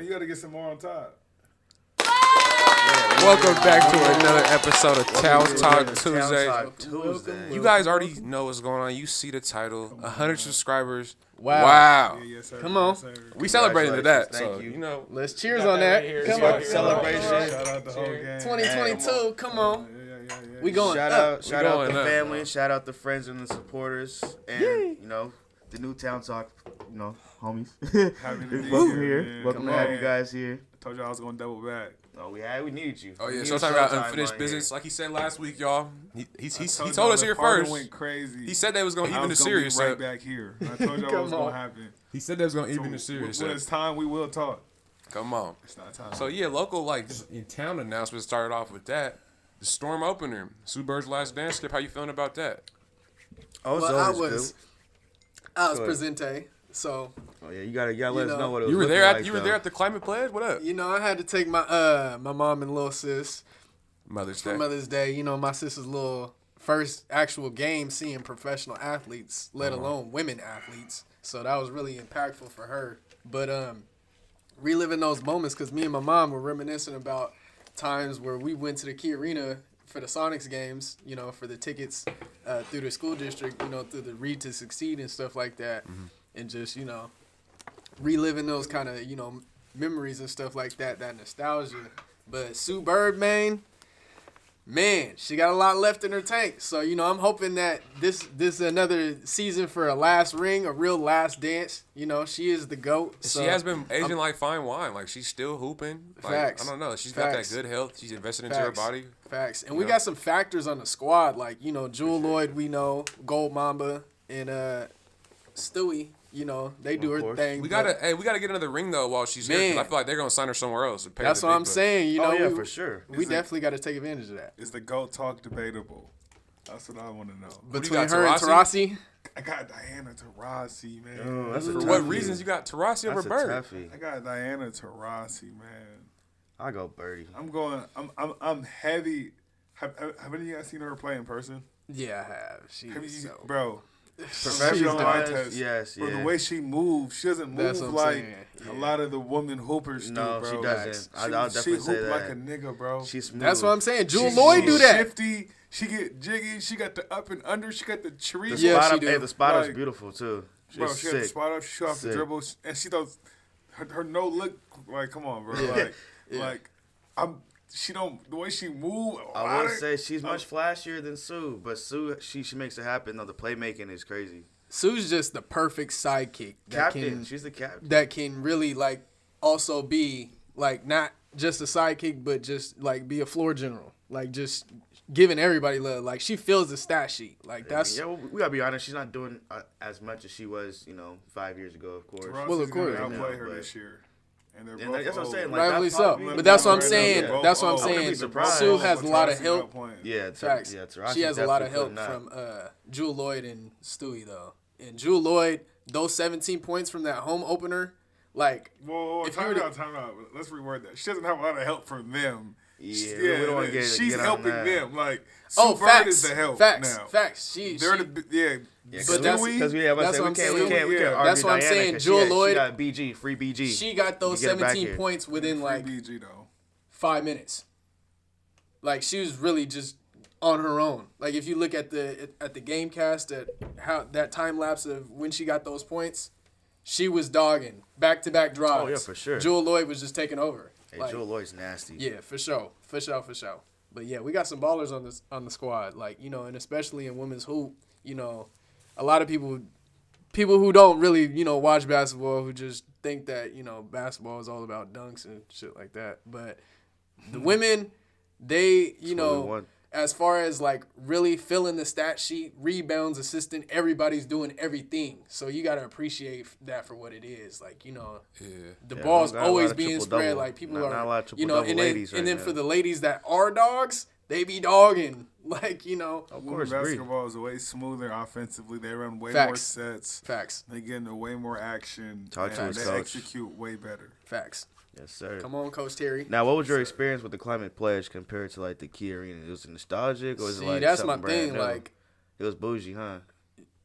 you got to get some more on top. Welcome back to another episode of Towels Talk Tuesday. You guys already know what's going on. You see the title, 100 subscribers. Wow. Yeah, yes, sir. Come on. Yes, sir. We celebrating to that. Thank So, you. Let's cheers on that. Come on. Celebration. Shout out the whole gang. 2022. Come on. Yeah. We going Shout up. out the going up. family. Shout out the friends and the supporters, and the new Town Talk, homies. Happy to be Welcome here. here. man. Welcome to have you guys here. I told you I was going to double back. Oh, we needed you. Oh, yeah. We So need talking about Showtime unfinished on business. here. Like he said last week, y'all. He told y'all us the here party first. went crazy. He said they was going to I even the was gonna be series. right back here. I told y'all what was going to happen. He said they was going to So even the series. when it's time, we will talk. Come on. It's not time. So, yeah, local, like, just in town announcements started off with that. The Storm opener. Sue Bird's Last Dance. Skip, how you feeling about that? Oh, it's Well, I always was good. presente, so Oh yeah, you gotta let us know what it was. You were looking there like, at though. the Climate Pledge? What up? I had to take my my mom and little sis Mother's for Day. Mother's Day. My sister's little first actual game seeing professional athletes, let alone women athletes. So that was really impactful for her. But reliving those moments, because me and my mom were reminiscing about times where we went to the Key Arena for the Sonics games, for the tickets through the school district, through the Read to Succeed and stuff like that. And just, reliving those kind of, memories and stuff like that, that nostalgia. But Sue Bird, man, she got a lot left in her tank. So, I'm hoping that this is another season for a last ring, a real last dance. She is the GOAT. So She has been aging like fine wine. Like, she's still hooping. Like, Facts. I don't know. She's got that Facts. good health. She's invested into her Facts. body. Facts. And we got some factors on the squad, like, Jewel Lloyd, we know, Gold Mamba, and Stewie, they do her course. thing. We but gotta get another ring though while she's here. 'Cause Man. I feel like they're gonna sign her somewhere else. And pay her That's the what big I'm bucks. saying. Oh yeah, we, for sure. we definitely got to take advantage of that. Is the GOAT talk debatable? That's what I want to know. Between got, her and Tarasi, I got Diana Taurasi, man. Oh, that's a For toughie. what reasons you got Tarasi over That's a Bird? toughie. I got Diana Taurasi, man. I go Birdie. I'm heavy. Have any of you guys seen her play in person? yeah, I have. She's Have you, so. bro? Professional eye eyes, test. yes, Bro, yeah. the way she moves, she doesn't That's move what I'm like saying. a Yeah. lot of the women hoopers No, do, she bro. doesn't. I'll She definitely say hoop that. like a nigga, bro. She's smooth. That's what I'm saying. Jewel She- Lloyd she's do that. Shifty. She get jiggy. She got the up and under. She got the tree. The Yeah, spot she up, do. hey, the spot up's Like, beautiful too. Bro, It's she got the sick. spot up. She shot off the Sick. dribble, and she does her no look. Like, come on, bro. Like, she don't the way she move. I would say she's much flashier than Sue, but Sue, she makes it happen. Though the playmaking is crazy. Sue's just the perfect sidekick that Captain, she's the captain. that can really also be not just a sidekick, but just be a floor general, just giving everybody love. Like, she fills the stat sheet. Like, that's Yeah, well, we gotta be honest. She's not doing as much as she was, 5 years ago. Of course. Well, of course. I'll play Yeah, her but- this year. And they're And both that's what I'm old. saying. Like, rightfully that so. probably- But that's what I'm Right, saying. they're both That's what I'm old. I wouldn't saying. be surprised. Sue has a lot of Tarasi help. not playing. Yeah, Facts. Tarasi's She has a lot of help definitely from Jewel Lloyd and Stewie, though. And Jewel Lloyd, those 17 points from that home opener, Whoa, if you were time out. Let's reword that. She doesn't have a lot of help from them. Yeah, we don't wanna she's get on helping that. them. Like, Sue Bird facts. is the help Facts. now. Facts. They're the Yeah, But that's- because we that's what I'm we can't saying. we can't Yeah. argue That's what I'm Diana saying. 'cause Jewel she Lloyd- got BG, free BG. she got those You get it back 17 here. points within Free BG though. 5 minutes. She was really just on her own. If you look at the game cast, at how that time lapse of when she got those points, she was dogging back-to-back drives. Oh, yeah, for sure. Jewel Lloyd was just taking over. Hey, Jewel Lloyd's nasty. Yeah, for sure. But yeah, we got some ballers on the squad. And especially in women's hoop, a lot of people who don't really, watch basketball, who just think that, basketball is all about dunks and shit like that. But the women, they, what we want. as far as really filling the stat sheet, rebounds, assistant, everybody's doing everything. So you got to appreciate that for what it is. The Yeah, ball's not a lot always of being triple-double. spread. People Not are, a lot of and triple-double then, ladies and right then now. for the ladies that are dogs, they be dogging. Of Women's course, agree. basketball is way smoother offensively. They run way more Facts. sets. Facts. They get into way more action. Talk to and us, they coach. execute way better. Facts. Yes, sir. Come on, Coach Terry. Now, what was your experience with the Climate Pledge compared to the Key Arena? Was it nostalgic or was See, it that's my something brand thing. new? It was bougie, huh?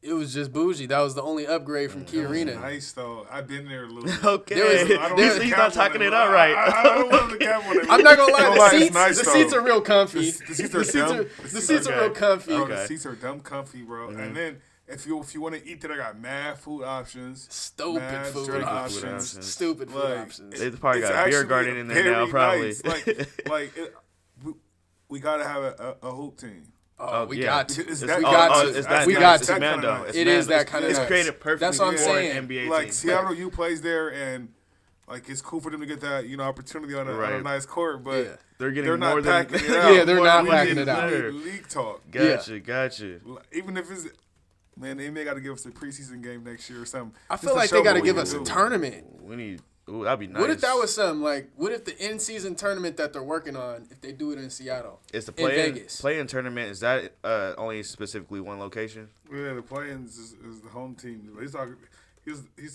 It was just bougie. That was the only upgrade from Key Arena. Nice though. I've been there a little bit. Okay. There was- He's not talking it out right. I don't want him to cap on it. I'm not gonna lie, Don't the lie, seats, it's nice, the though. seats are real comfy. The seats are dumb. The seats are real comfy. Bro, Okay. the seats are dumb comfy, bro. And then if you want to eat there, I got mad food options. Stupid mad food drink options. Stupid food Like, options. They probably It's got a beer actually garden in there now, very probably. nice. We gotta have a hoop team. Oh, we yeah. got to. It's We that- got oh, to. it's that We nice. got It's to. that kinda Mando. nice. It's It is Mando. that kind of It's nice. created perfectly That's what I'm for saying. an NBA Like team. Seattle U plays there, and like it's cool for them to get that opportunity on a Right. nice court, but Yeah. They're getting they're more not than packing it out. Yeah, they're But not we packing need it out. League talk. Gotcha. Even if it's man, they may got to give us a preseason game next year or something. I Just feel to like show they got to what we give can us a do. tournament. We need. Ooh, that'd be nice. What if that was something like? What if the in-season tournament that they're working on, if they do it in Seattle, Is the in Vegas? play-in tournament? Is that only specifically one location? Yeah, the play-ins is the home team. He's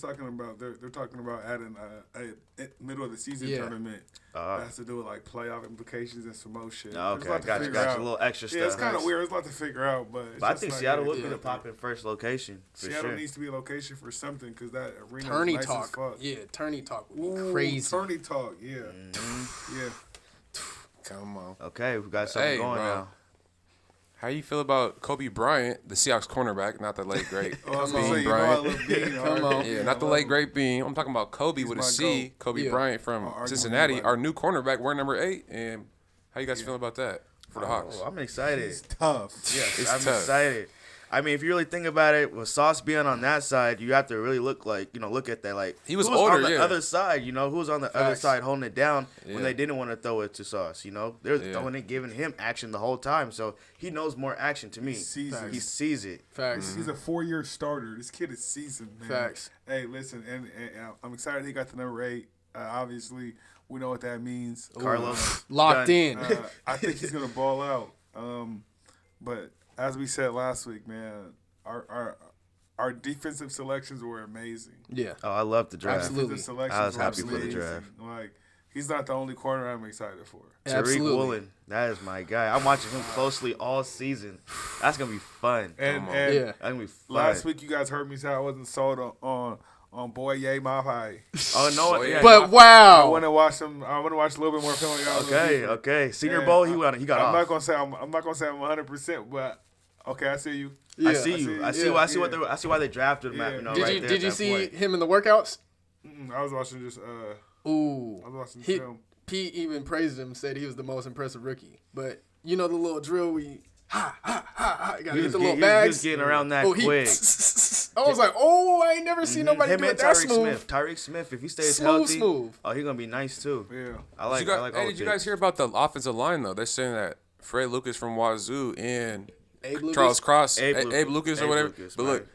talking about they're talking about adding a middle of the season Yeah. tournament that has to do with like playoff implications and some more shit. Oh, There's a okay, lot to gotcha. figure out. A little extra Yeah, it's stuff. kind of weird. There's a lot to figure out, but But I just think not Seattle yet. would be Yeah. the popping first location for Seattle sure. needs to be a location for something because that arena Tourney is nice talk. as fuck. Yeah, tourney talk would be Ooh, crazy. Tourney talk, yeah, yeah. Come on. Okay, we got something Hey, going bro. now. How you feel about Kobe Bryant, the Seahawks cornerback, not the late great Oh, I was Bean gonna say, Bryant? I love Bean. Come on. Yeah, not the late great Bean. I'm talking about Kobe with a my C. goat. Kobe Yeah. Bryant from Arguably Cincinnati, my- our new cornerback, we're number 8. And how you guys feeling about that for the Hawks? Oh, I'm excited. It's tough. Yes, It's I'm tough. excited. I mean, if you really think about it, with Sauce being on that side, you have to really look at that. Like He was who older, on the yeah. other side. Who was on the other Facts. side holding it down Yeah. when they didn't want to throw it to Sauce. They're Yeah. throwing it, giving him action the whole time. So he knows more action to me. He sees it. He sees it. Facts. He's a 4-year starter. This kid is seasoned, man. Facts. Hey, listen, and I'm excited he got the number 8. Obviously, we know what that means. Carlos Locked done. in. I think he's gonna ball out. But as we said last week, man, our defensive selections were amazing. Yeah. Oh, I love the draft. Absolutely. Defensive selections I was were happy for the amazing. draft. Like he's not the only corner I'm excited for. Tariq Absolutely. Woolen, that is my guy. I'm watching him closely all season. That's gonna be fun. And Yeah. That's gonna be fun. last week you guys heard me say I wasn't sold on Boye Mapai. Oh no! Oh, yeah. But I wow. want to watch him. I want to watch a little bit more film. Okay. Senior Yeah, Bowl, he got I'm off. not gonna say I'm not gonna say I'm 100%, but okay, I see you. Yeah. I see you. I see why they drafted him. Yeah. Did you see him in the workouts? I was watching just Ooh. I was watching He- film. Pete even praised him, said he was the most impressive rookie. But you know the little drill we you gotta hit the little He was bags. getting around that Oh, quick. I was like, oh, I ain't never seen nobody Him do and it that Tyreek smooth. Smith. Tyreek Smith, if he stays Smooth, healthy, smooth. oh, he's gonna be nice too. Yeah. I like. Did you guys hear about the offensive line though? They're saying that Fred Lucas from Wazoo and Abe Lucas? Charles Cross, Abe Abe Lucas or Abe whatever. Lucas, but look,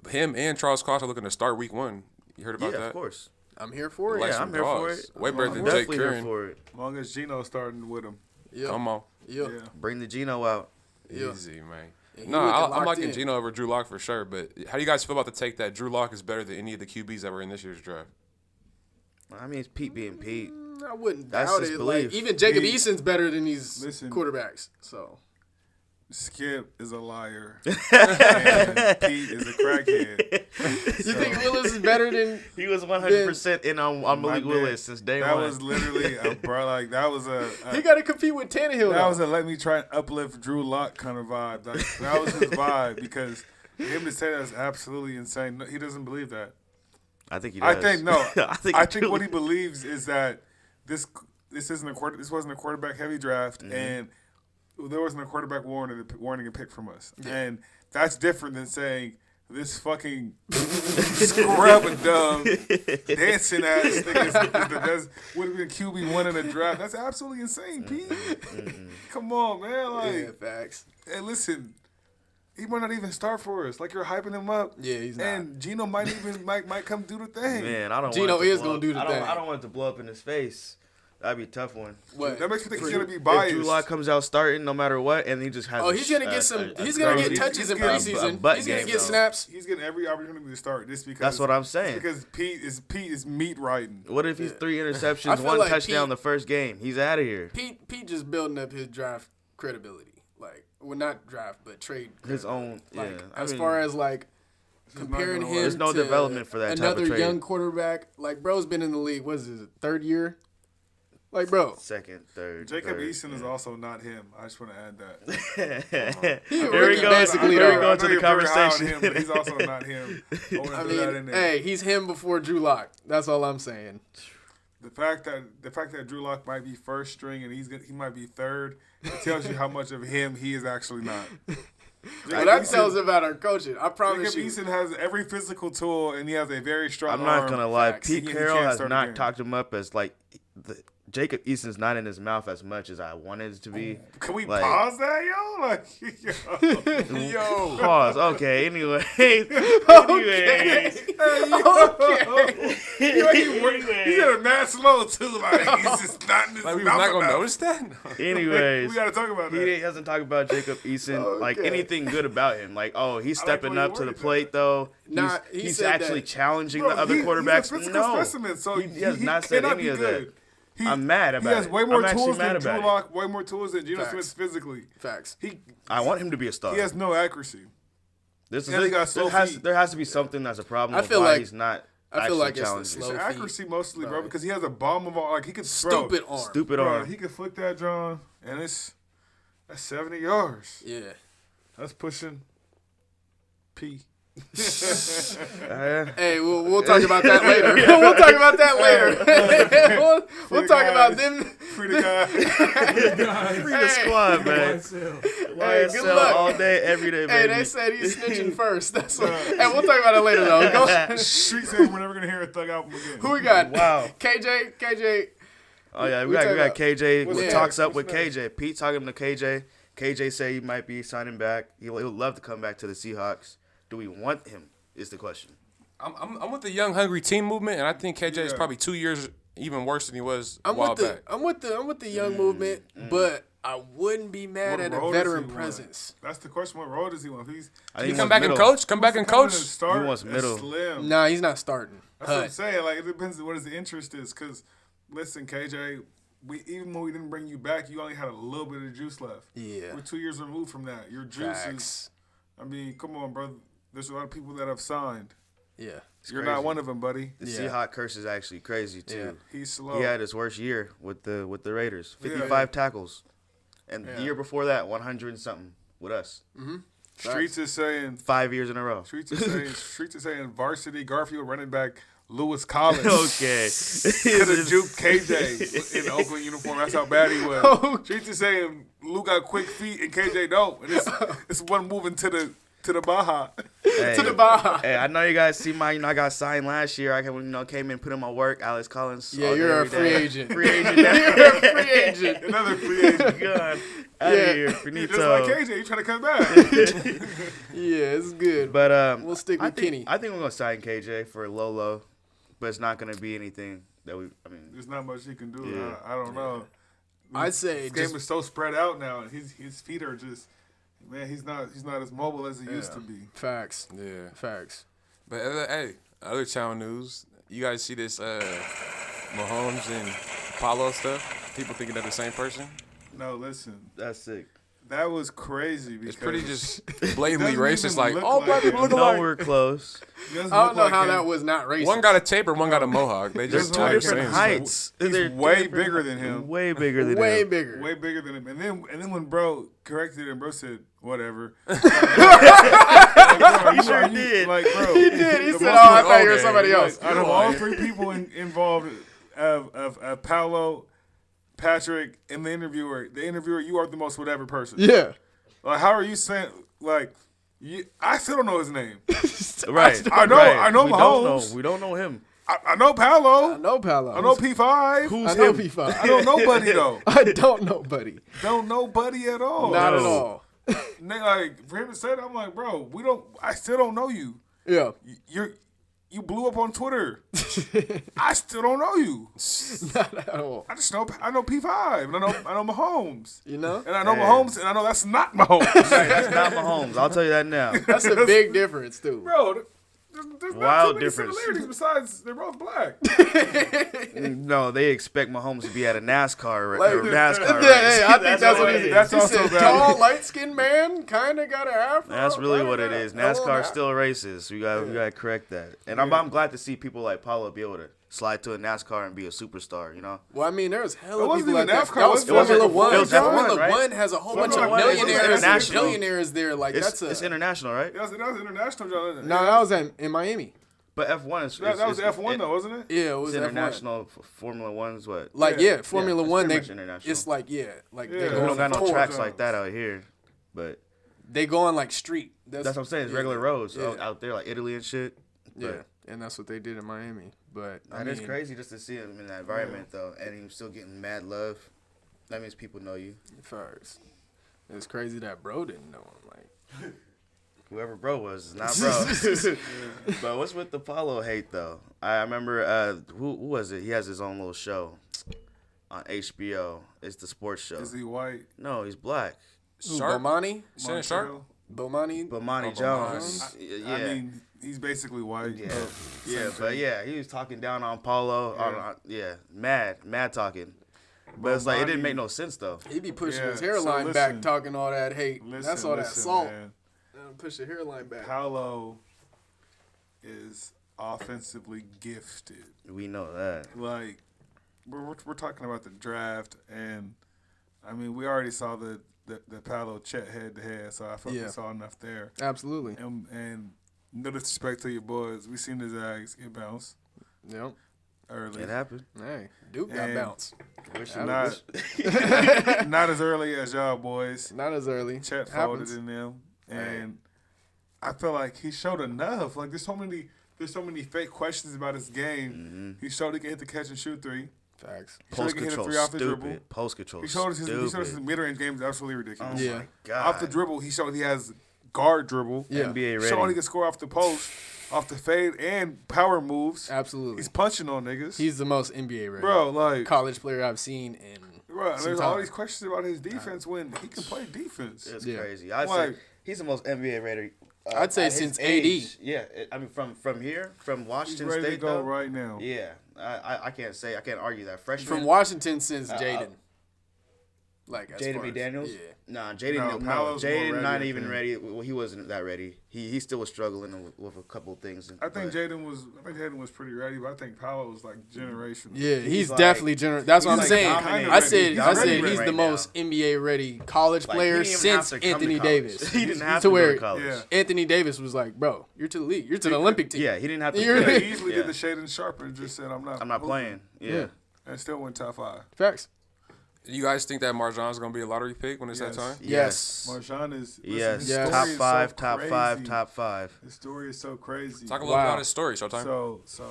him and Charles Cross are looking to start week 1. You heard about Yeah, that? of course. I'm here for it. Like Yeah, some I'm here for dogs. it. Way better I'm than Jake Definitely here Curran. for it. As long as Gino's starting with him. Yeah. Come on. Yeah. Yeah. Bring the Geno out. Yeah. Easy, man. he No, looking I'm locked liking in. Geno over Drew Lock for sure. But how do you guys feel about the take that Drew Lock is better than any of the QBs that were in this year's draft? I mean, it's Pete being Pete. I wouldn't That's doubt his it. belief. Like, even Jacob He- Eason's better than these Listen. quarterbacks. So Skip is a liar. And Pete is a crackhead. you think Willis is better than? He was 100% in on My Malik man, Willis since day that one. was literally a bro. Like that was a He got to compete with Tannehill. that though. was a let me try and uplift Drew Lock kind of vibe. Like that was his vibe because him to say that is absolutely insane. No, he doesn't believe that. I think he I does. think no. I think what he believes is that this isn't this wasn't a quarterback heavy draft, and there wasn't a quarterback warning a pick from us, and that's different than saying this fucking scrub and dumb dancing ass thing would have been QB1 in the draft. That's absolutely insane, Pete. Come on, man. Like, yeah, facts. hey, listen. He might not even start for us. Like you're hyping him up. Yeah, he's not. And Gino might come do the thing. Man, I don't. Geno want it to is blow gonna up. do the I don't, thing. I don't want it to blow up in his face. That'd be a tough one. What? That makes me think he's gonna be If biased. Drew Lock comes out starting no matter what, and he just has. Oh, he's gonna get some. He's gonna get he's- touches in he's getting preseason. butt He's gonna game, get though. snaps. He's getting every opportunity to start just because. That's what I'm saying. Because Pete is meat riding. What if he's 3 I interceptions, feel 1 like touchdown Pete- the first game? He's out of here. Pete just building up his draft credibility. like, well, not draft, but trade His own. Like, Yeah. as far as like is not comparing gonna him work. There's no to development for that type of another trade. young quarterback, like bro's been in the league. What is it, third year? Like, bro, second, third. Jacob third, Eason is also not him. I just want to add that. he Here we rookie go. basically. Here we though. go I know to the you're very high on conversation. him, but he's also not him. I want to I throw that in mean, there. hey, he's him before Drew Lock. That's all I'm saying. The fact that Drew Lock might be first string and he might be third, it tells you how much of him he is actually not. But that tells about our coaching. I promise Jacob you. Eason has every physical tool and he has a very strong I'm not arm. gonna lie. Facts. Pete He Carroll can't has start a not game. talked him up as like Jacob Eason's not in his mouth as much as I wanted it to be. Can we Like- pause that, yo? Like, yo. Pause. Okay. Anyway. He said it mad slow too. Like he's just not in his Like we was mouth not gonna enough. notice that. Anyways. We gotta talk about that. He hasn't talked about Jacob Eason, like Okay. anything good about him. Like, oh, he's I like stepping the way up you to the worded plate, though. Nah, he he's said actually that. challenging Bro, the other he's quarterbacks. a physical No, specimen, so he has not said cannot any be of good. that. He, I'm mad about He has it. way more I'm actually tools mad than about Drew it. Lock, way more tools than Geno Facts. Smith physically. Facts. I want him to be a star. He has no accuracy. This is and he got slow feet. there has to be something that's a problem I with feel why like- he's not. I feel like it's the challenging. slow It's feet. accuracy mostly, bro, Right. because he has a bomb of all. Like he could Stupid arm. Stupid Bro, arm. he could flick that, John, and that's 70 yards. Yeah. That's pushing P. Hey, we'll talk about that later. We'll talk about that later. we'll talk about them. Free the guy. Free the squad, man. Hey, good YSL luck. all day, every day, Hey, baby. they said he's snitching first. That's what. Hey, we'll talk about it later though. Go. Street said we're never gonna hear a Thug album again. Who we got? Wow. KJ. Oh yeah, we We got talking about- KJ. What's With next? talks up with What's next? KJ. Pete talking to KJ. KJ say he might be signing back. He'll love to come back to the Seahawks. Do we want him? Is the question. I'm with the young hungry team movement, and I think KJ is Yeah. probably 2 years even worse than he was a I'm while with the back. I'm with the young movement, but I wouldn't be mad What at a role does veteran he want? presence. That's the question. What role does he want? He's I Can think he come wants back and middle. coach? Come back and coach. Start, He wants middle. Slim. Nah, he's not starting. That's what I'm Hut. saying. Like it depends on what his interest is. Cause listen, KJ, even when we didn't bring you back, you only had a little bit of juice left. Yeah. We're 2 years removed from that. Your juice is. Facts. I mean, come on, bro. There's a lot of people that have signed. Yeah. You're crazy. not one of them, buddy. The Yeah. Seahawk curse is actually crazy too. Yeah. He's slow. He had his worst year with the Raiders. Yeah. 55 tackles, and Yeah. the year before that, 100 and something with us. Streets is saying. 5 years in a row. Streets is saying varsity Garfield running back Lewis Collins. Okay. Could have juked KJ in the Oakland uniform. That's how bad he was. Okay. Streets is saying Lou got quick feet and KJ don't. And it's one moving to the Baja. Hey, To the bar. Hey, I know you guys see my, I got signed last year. I came in, put in my work. Alex Collins. Yeah, all day, you're a every free day. agent. Free agent. now. You're a free agent. Another free agent. God, Yeah. out of here, You're just finito. like KJ. You trying to come back? Yeah, it's good. But We'll stick I with think, Kenny. I think we're gonna sign KJ for low, but it's not gonna be anything that we. I mean, There's not much he can do. Yeah. I don't know. I'd say His game just is so spread out now. His feet are just. Man, he's not as mobile as he used to be. facts. Yeah. Facts. But other town news. You guys see this Mahomes and Paulo stuff? People thinking they're the same person. No, listen. that's sick. That was crazy because It's pretty just blatantly doesn't racist. even Like look all like black people him. look No, alike. we're close. he doesn't I don't look know like how him. that was not racist. One got a taper, one got a mohawk. They There's just two tired of different saying heights. stuff. Heights. He's They're way different. bigger than him. Way bigger than way him. bigger. Way bigger than him. And then when bro corrected him, bro said, whatever. He sure did. Like, bro. He did. He the said, most- "Oh, I thought you were okay. somebody else." Out of all three people involved of Paolo, Patrick, and the interviewer, you are the most whatever person. Yeah. Like, how are you saying, like, I still don't know his name. Right. I know- right. I know we Mahomes. Don't know. We don't know him. I know Paolo. No Paolo. I know P5. I know P5. I don't know Buddy, though. I don't know, buddy. Don't know Buddy at all. Not at No. all. And they, like, for him to say that, I'm like, bro, I still don't know you. Yeah. You blew up on Twitter. I still don't know you. Not at all. I know P5 and I know Mahomes. You know? And I know Hey. Mahomes and I know that's not Mahomes. That's not Mahomes. I'll tell you that now. That's a big difference, too. Bro, There's Wild not too difference. many similarities besides they're both black. No, they expect Mahomes to be at a NASCAR, Like, NASCAR yeah, race. hey, I think that's what it it is. is. That's He also said, valid. tall, light-skinned man, kind of got an afro. That's really kinda what it got is. a little NASCAR afro. still racist. We gotta correct that. And I'm glad to see people like Paulo be able to slide to a NASCAR and be a superstar. You know, Well, I mean, there's It hella wasn't people like even that. NASCAR, That was it wasn't- Formula One. it was F1, Formula right? One has a whole bunch of Formula One is millionaires and international. billionaires there. Like it's international, right? That was international. John. No, that was in Miami. But F1 is That was F1 though, wasn't it? Yeah, it was It's F1. international. Formula One's what? Like Yeah. Formula it's One, pretty they much international. it's like they Yeah. go We on don't got no tours. tracks like that out here, but They go on like street. that's what I'm saying. It's regular roads out there, like Italy and shit. Yeah, But and that's what they did in Miami. But I that mean, is crazy just to see him in that environment though, and him still getting mad love. That means people know you. First, it's crazy that bro didn't know him. Like, Whoever bro was is not bro. But what's with the Paulo hate though? I remember who was it? He has his own little show on HBO. It's the sports show. Is he white? No, he's black. Sharp. Bomani, Shannon Sharp. Montreal? Bomani. Bomani Jones. Yeah. I mean, he's basically white. Yeah, but yeah, same but thing. yeah, he was talking down on Paulo. Mad talking. But it's like it didn't make no sense though. He be pushing Yeah, his so hairline back, listen. talking all that hate. That's all that salt. Man. Push the hairline back. Paolo is offensively gifted. We know that. Like we're talking about the draft, and I mean we already saw the Paolo Chet head to head, so I felt we saw enough there. Absolutely. And no disrespect to your boys, we seen his ass get bounced Yep. early. It happened. Hey, Duke got And- bounced. Not not as early as y'all boys. Not as early. Chet Happens. folded in them, and I feel like he showed enough. Like there's so many fake questions about his game. He showed he can hit the catch and shoot three. Facts. He showed he Post can hit a control, three off the dribble. stupid. Post control, He showed us his stupid. mid-range game is absolutely Oh ridiculous. Yeah. my god. Off the dribble, he showed he has guard dribble. Yeah. NBA Showing he ready. can score off the post, off the fade, and power moves. Absolutely. He's punching on niggas. He's the most NBA ready bro, like college player I've seen in. bro, some there's all time. these questions about his defense when he can play defense. It's Yeah. crazy. I'd Like- say he's the most NBA ready. I'd say at his since age. AD. Yeah, I mean from here, from He's Washington ready State to go though. right now. Yeah, I can't argue that. Freshman From Washington since Jaden. Like as Jaden far as- McDaniels? Yeah. Nah, Jaden. No, No, Paolo's more Jaden ready, not I even think. ready. Well, he wasn't that ready. He still was struggling with a couple things. I think but- Jaden was pretty ready, but I think Paolo was like generational. Yeah, he's like- definitely That's what I'm he's like saying. dominating. I said He's I said ready he's right the now. most NBA ready college Like, player he didn't even have since to come to Anthony college. Davis. He didn't have to to where go to college. Yeah. Anthony Davis was like, bro, you're to the league. You're to the Olympic team. Yeah, he didn't have to. You're- Yeah, Yeah, he easily yeah. did the shade and sharper and just said, I'm not I'm not hooping," playing. Yeah. And still went top 5. Facts. You guys think that Marjan's gonna be a lottery pick when it's Yes. that time? Yes. Marjan is listen, Yes. his Yes. story Top is so 5, crazy. top 5. His story is so crazy. Talk a little Wow. about his story, Showtime. So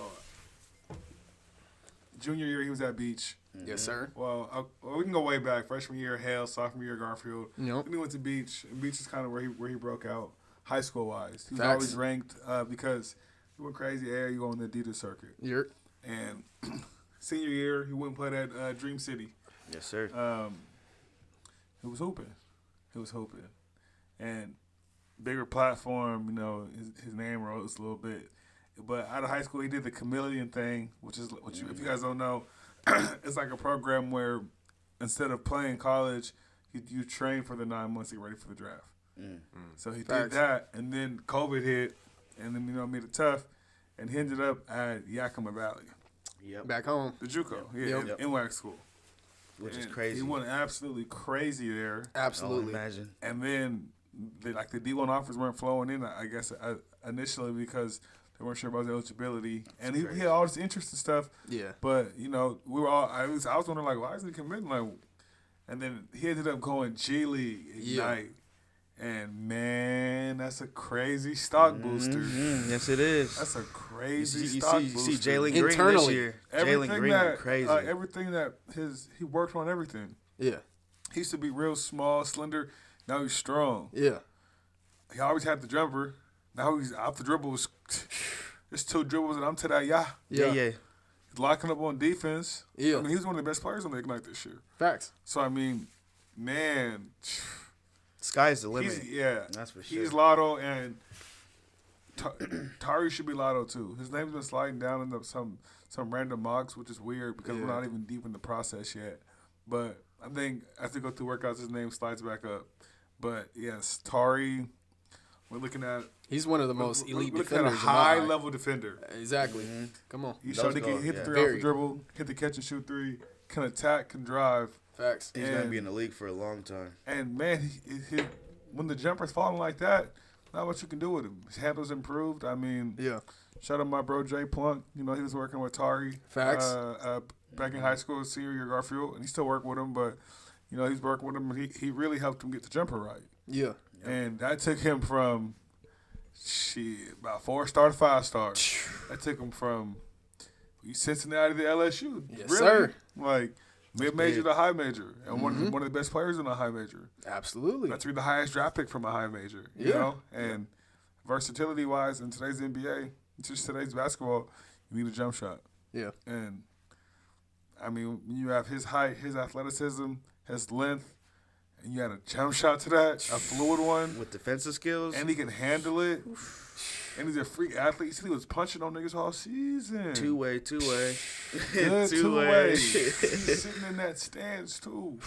junior year he was at Beach. Yes, sir. Well, we can go way back. Freshman year, Hale. Sophomore year, Garfield. Yep. Then he went to Beach. And Beach is kind of where he broke out high school wise. He was Facts. always ranked because he went crazy. Air, you go on the Adidas circuit. You're And senior year, he went and played at Dream City. Yes, sir. He was hooping. And bigger platform, his name rose a little bit. But out of high school, he did the chameleon thing, which if you guys don't know, it's like a program where instead of playing college, you train for the 9 months to get ready for the draft. So he Facts. did that, and then COVID hit, and then made it tough, and he ended up at Yakima Valley, Yep. back home. the JUCO, Yep. in WAC school. Which is And crazy. He went absolutely crazy there. I don't Absolutely. imagine. And then, the D1 offers weren't flowing in, I guess, initially because they weren't sure about his eligibility. And he had all this interest and stuff. Yeah. But, we were all, I was wondering, like, why isn't he committing? Like, and then he ended up going G League Ignite. And, man, that's a crazy stock booster. Yes, it is. That's a crazy You stock see booster. Jalen Green this Internally. year. Jalen Everything Green that, went crazy. everything that he worked on everything. Yeah. He used to be real small, slender. Now he's strong. Yeah. He always had the jumper. Now he's off the dribbles. It's 2 dribbles and I'm to that Yeah. He's locking up on defense. Yeah. I mean, he's one of the best players on the Ignite this year. Facts. So I mean, man, Sky's the limit. he's That's for He's sure. Lotto, and Tari should be Lotto too. His name's been sliding down into some random mocks, which is weird because we're not even deep in the process yet. But I think as we go through workouts, his name slides back up. But yes, Tari, we're looking at. He's one of the most elite we're looking at a defenders. in my high eye. level defender. Exactly. Come on. He showed he can hit the three off the dribble, hit the catch and shoot three, can attack, can drive. Facts. He's going to be in the league for a long time. And man, when the jumper's falling like that, not much you can do with him. His handle's improved. I mean, Yeah. shout out my bro Jay Plunk. You know, he was working with Tari. Facts. Back in high school, senior year Garfield, and he still worked with him. But you know, he's working with him, and he really helped him get the jumper right. Yeah. And that took him from about 4-star to 5-star. That took him from Cincinnati to LSU. Yes, really? sir. Like mid major to high major, and one of the best players in a high major. Absolutely. That's the highest draft pick from a high major. You Yeah. know, and versatility wise in today's NBA, just today's basketball, you need a jump shot. Yeah. And I mean, when you have his height, his athleticism, his length, and you had a jump shot to that, a fluid one, With defensive skills. and he can handle it. And he's a freak athlete. You see, he was punching on niggas all season. Two-way. Good Two-way. two-way. He's sitting in that stance, too.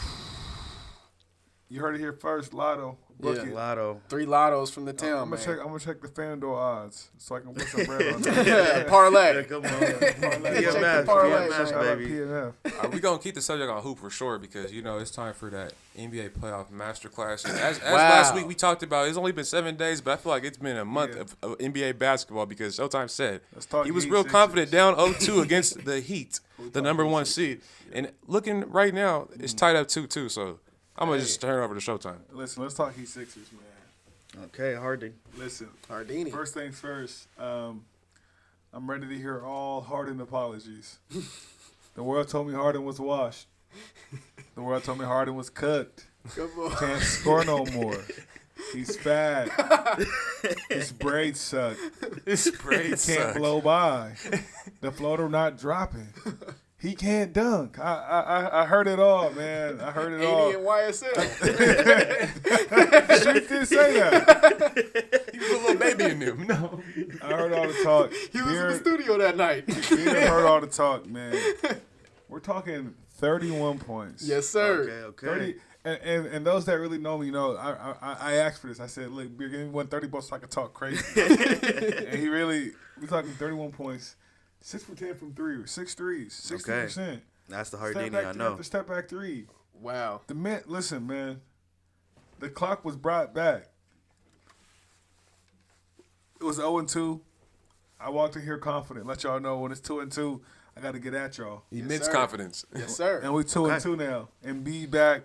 You heard it here first, Lotto. Book Yeah. it. Lotto. 3 lottos from the town, I'm man. gonna check the FanDuel odds so I can put some bread on that. Parlay. Yeah, come on. Check the PMS, parlay, PMS, Shout out baby. PNF. We gonna keep the subject on hoop for sure because you know it's time for that NBA playoff masterclass. And as Wow. last week we talked about, it's only been 7 days, but I feel like it's been a month Yeah. of NBA basketball because Showtime said Let's talk he was Heat real Sixers. confident down 0-2 against the Heat, the number 1 seed, and looking right now it's tied up 2-2. So I'm gonna just turn it over to Showtime. Listen, let's talk Heat Sixers, man. Okay, Harding. Listen, Hardini. first things first. I'm ready to hear all Harden apologies. The world told me Harden was washed. The world told me Harden was cooked. Come on. Can't score no more. He's fat. His braids suck. It's great. He can't blow by. The floater not dropping. He can't dunk. I heard it all, man. I heard it all. 80 and YSL. Street didn't say that. He was a little baby in them. No. I heard all the talk. He was in the studio that night. Beard heard all the talk, man. We're talking 31 points. Yes, sir. Okay. 30, and those that really know me know I asked for this. I said, look, Beard, give me 130 bucks so I can talk crazy. And he really, we're talking 31 points, 6 for 10 from 3, 6 threes, 60%. That's the Step Hardini back I three know. after step back 3. Wow. Listen, man, the clock was brought back. It was 0-2. I walked in here confident. Let y'all know when it's 2-2, I got to get at y'all. Immense sir. confidence. Yes, sir. And we 2-2 now. And be back.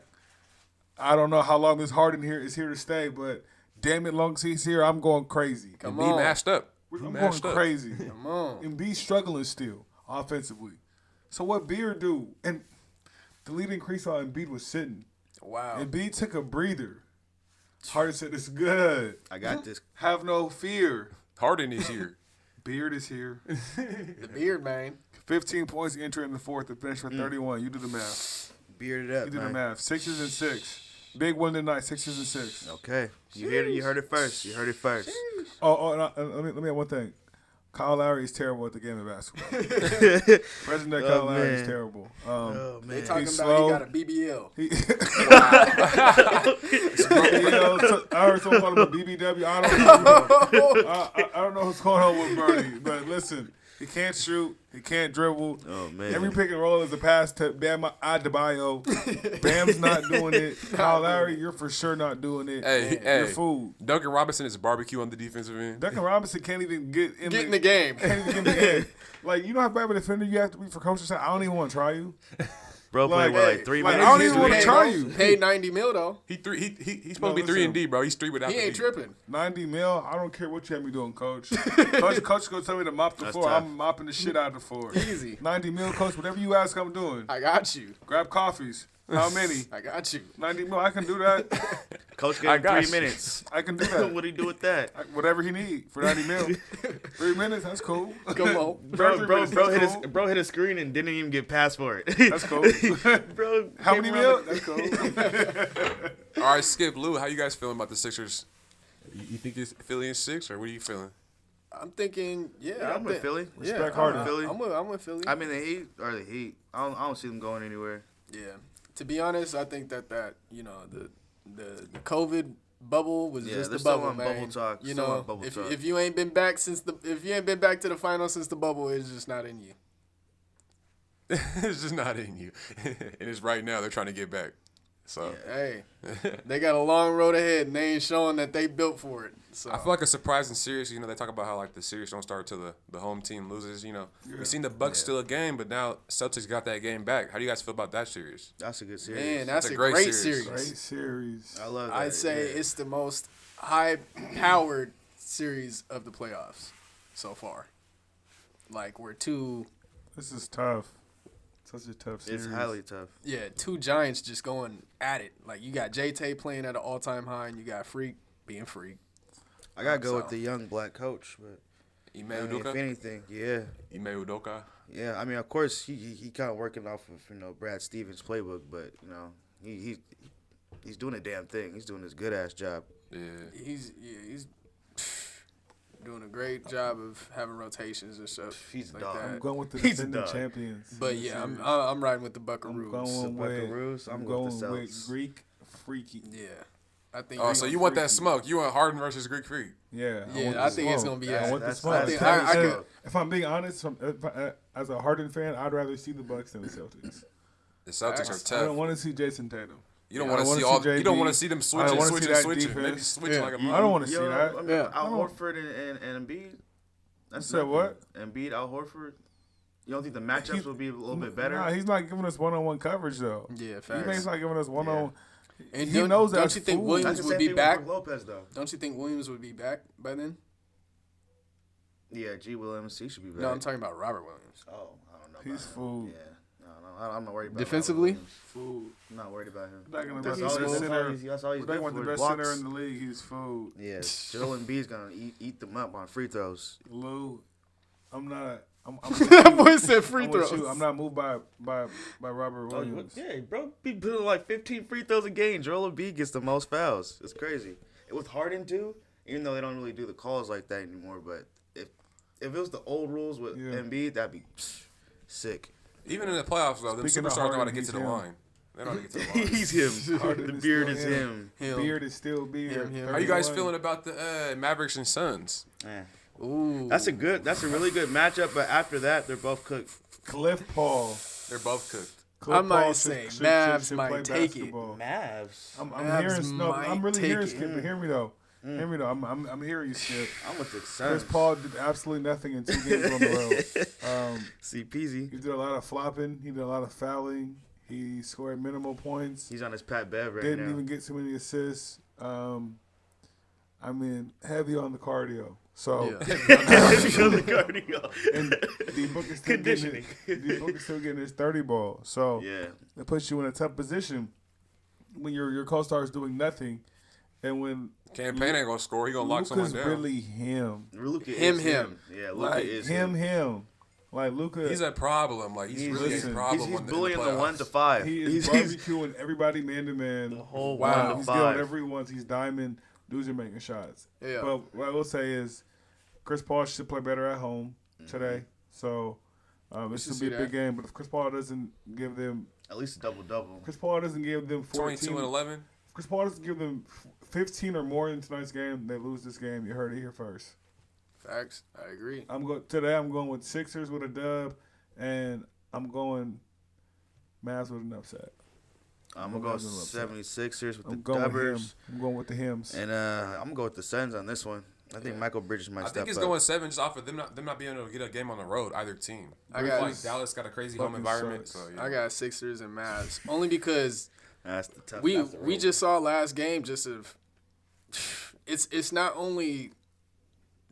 I don't know how long this Harden here is here to stay, but damn it, long as he's here, I'm going crazy. Come Be on. mashed up. I'm Be going mashed up. crazy. Come on. And be struggling still offensively. So what Beard do? And the lead increase on Embiid was sitting. Wow. Embiid took a breather. Harden said, "It's good. I got this. Have no fear." Harden is here. Beard is here. The beard, man. 15 points entering the fourth to finish with 31. You do the math. Bearded up, You do the man. math. Sixers and 6. Big one tonight. Sixers and 6. Okay. You heard it first. You heard it first. No, let me add one thing. Kyle Lowry is terrible at the game of basketball. President Kyle Lowry is man. terrible. Oh, They man. talking He's about slow. he got a BBL. I heard someone call him a BBW. I don't know what's going on with Bernie, but listen, he can't shoot, he can't dribble. Oh, man. Every pick and roll is a pass to Bam Adebayo. Bam's not doing it. Kyle Lowry, you're for sure not doing it. Hey, You're hey. food. Duncan Robinson is barbecue on the defensive end. Duncan Robinson can't even get in Get in the game. Can't even get in the game. Like, you know how bad of a defender you have to be for coach to say, I don't even want to try you. Bro Like, played with hey, like 3 like, minutes. I don't even this wanna week. try you. Paid 90 mil though. He's supposed No, to be 3 and listen. D, bro. He's 3 without He the ain't D. tripping. 90 mil, I don't care what you have me doing, coach. Coach gonna tell me to mop the That's floor. tough. I'm mopping the shit out of the floor. Easy. 90 mil, coach, whatever you ask, I'm doing. I got you. Grab coffees. How many? I got you. 90 mil, I can do that. Coach I gave him got 3 you. minutes. I can do that. What'd he do with that? Whatever he need for 90 mil. 3 minutes, that's cool. Come on. Bro hit a screen and didn't even get past for it. That's cool. Bro, How came many around mil? the- That's cool. All right, Skip, Lou, how you guys feeling about the Sixers? You think it's Philly in 6, or what are you feeling? I'm thinking, Yeah, I'm with Philly. Respect Harden. Philly. I'm with Philly. I mean, the Heat. I don't see them going anywhere. Yeah. To be honest, I think that you know the COVID bubble was just they're the still bubble, on man. bubble talk. You Still know, on bubble talk. if you ain't been back to the final since the bubble, it's just not in you. It's just not in you. And it's right now. They're trying to get back. So Hey, they got a long road ahead, and they ain't showing that they built for it. So I feel like a surprising series. You know, they talk about how like the series don't start till the home team loses. You know, we've seen the Bucks steal a game, but now Celtics got that game back. How do you guys feel about that series? That's a good series. man, that's a a great great series. series. Great series. I love that. I'd say it's the most high-powered series of the playoffs so far. Like we're two This is tough. Such a tough series. It's highly tough. two giants just going at it. Like you got J-Tay playing at an all-time high, and you got Freak being Freak. I gotta go So- with the young black coach, but Ime I mean, if Udoka. anything, yeah. Ime Udoka. Yeah, I mean, of course, he kind of working off of Brad Stevens' playbook, but he's doing a damn thing. He's doing his good ass job. Yeah. He's doing a great job of having rotations and stuff. He's a like dog. that. I'm going with the He's a defending dog. champions. But in this yeah, series. I'm riding with the I'm Buckaroos. going with Buckaroos. I'm going with the with Celtics. Greek freaky. Yeah, I think. Oh, so you want that smoke? You want Harden versus Greek Freak? Yeah, Yeah, I think it's gonna be. I want the That's- smoke. that's- I And could- if I'm being honest, as a Harden fan, I'd rather see the Bucks than the Celtics. The Celtics Facts. are I don't tough. want to see Jason Tatum. You don't I want to wanna see see all. JB. You don't want to see them I switching, wanna see switching, that switching. Maybe defense. switching Yeah. like a. I don't want to see Yo, that. I mean, Yeah. Al I don't- Horford and Embiid. That's said nothing. what? Embiid, Al Horford. You don't think the matchups will be a little bit better? Nah, he's not giving us one-on-one coverage though. Yeah, He's facts. not giving us one-on. And He knows don't that's you think food. Williams That's the would same be thing back? with Brook Lopez, though. Don't you think Williams would be back by then? Yeah, G. Williams, he should be back. No, I'm talking about Robert Williams. Oh, I don't know. He's about food. him. Yeah, no, I'm not worried about Defensively? Robert Williams. Food. I'm not worried about him. We're not gonna That's let all the he's- best center. that's all he's We're good not for, the best blocks. center in the league. He's food. Yeah, Joel Embiid's gonna eat them up on free throws. Lou, I'm not. I'm That boy said free I'm with throws. you. I'm not moved by Robert Williams. Yeah, bro, be putting like 15 free throws a game. Joel Embiid gets the most fouls. It's crazy. And with Harden too, even though they don't really do the calls like that anymore, but if it was the old rules with Yeah. Embiid, that'd be sick. Even in the playoffs, though, them Speaking of superstars know how to Harden, get to the he's him. line. They know how to get to the line. He's him. Harden The is beard still is him. him. Beard is still beard. Him. How you guys 31. feeling about the Mavericks and Suns? Man. Ooh, That's a really good matchup. But after that, they're both cooked. Cliff Paul. They're both cooked. Cliff I might Paul say should Mavs play might take it. basketball. Mavs. I'm Mavs hearing. No, I'm might really take hearing it. Skip. But hear me though. Hear me though. I'm hearing you, Skip. I'm with the Chris Suns. Paul did absolutely nothing in 2 games on the road. See, Peasy. He did a lot of flopping. He did a lot of fouling. He scored minimal points. He's on his Pat Bev right Didn't now. even get too many assists. I mean, heavy on the cardio. So Yeah. The cardio. and D Book is still Conditioning. D Book is still getting his 30 ball. So Yeah. it puts you in a tough position when your co-star is doing nothing, and when Campaign ain't gonna score. He gonna lock someone Luka's down. really him, Luka Him, is him. Yeah, Luka like is him. Like Luka, He's a problem. Like he's really listen, a problem. He's in the bullying the playoffs. 1 to 5. he is he's barbecuing everybody man to man. the whole Wow. 1 He's to getting 5. everyone's. He's diamond. Dudes are making shots. Yeah. But what I will say is, Chris Paul should play better at home Mm-hmm. today. So this should will be a see big that. game. But if Chris Paul doesn't give them, At least a double-double. Chris Paul doesn't give them 14. 22 and 11. Chris Paul doesn't give them 15 or more in tonight's game. They lose this game. You heard it here first. Facts. I agree. I'm going with Sixers with a dub, and I'm going Mavs with an upset. I'm going to go Mavs with an upset. 76ers with I'm the going with him. Dubbers. I'm going with the hymns. And I'm going to go with the Suns on this one. I think Michael Bridges might I step think it's up. going 7 just off of them not being able to get a game on the road. Either team. I got- like Dallas got a crazy home Fucking environment. sucks. So yeah. I got Sixers and Mavs only because That's the tough. we that's the we road. just saw last game just of it's not only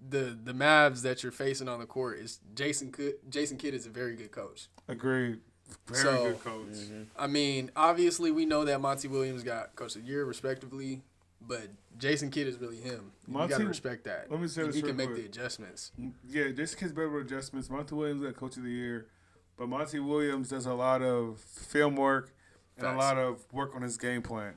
the Mavs that you're facing on the court. It's Jason Kidd is a very good coach. Agreed. Very So- good coach. Mm-hmm. I mean, obviously we know that Monty Williams got Coach of the Year respectively, but Jason Kidd is really him. You Monty- got to respect that. let me say And this he real can make quick. the adjustments. Yeah, this kid's better with adjustments. Monty Williams got Coach of the Year, but Monty Williams does a lot of film work and a Facts. lot of work on his game plan.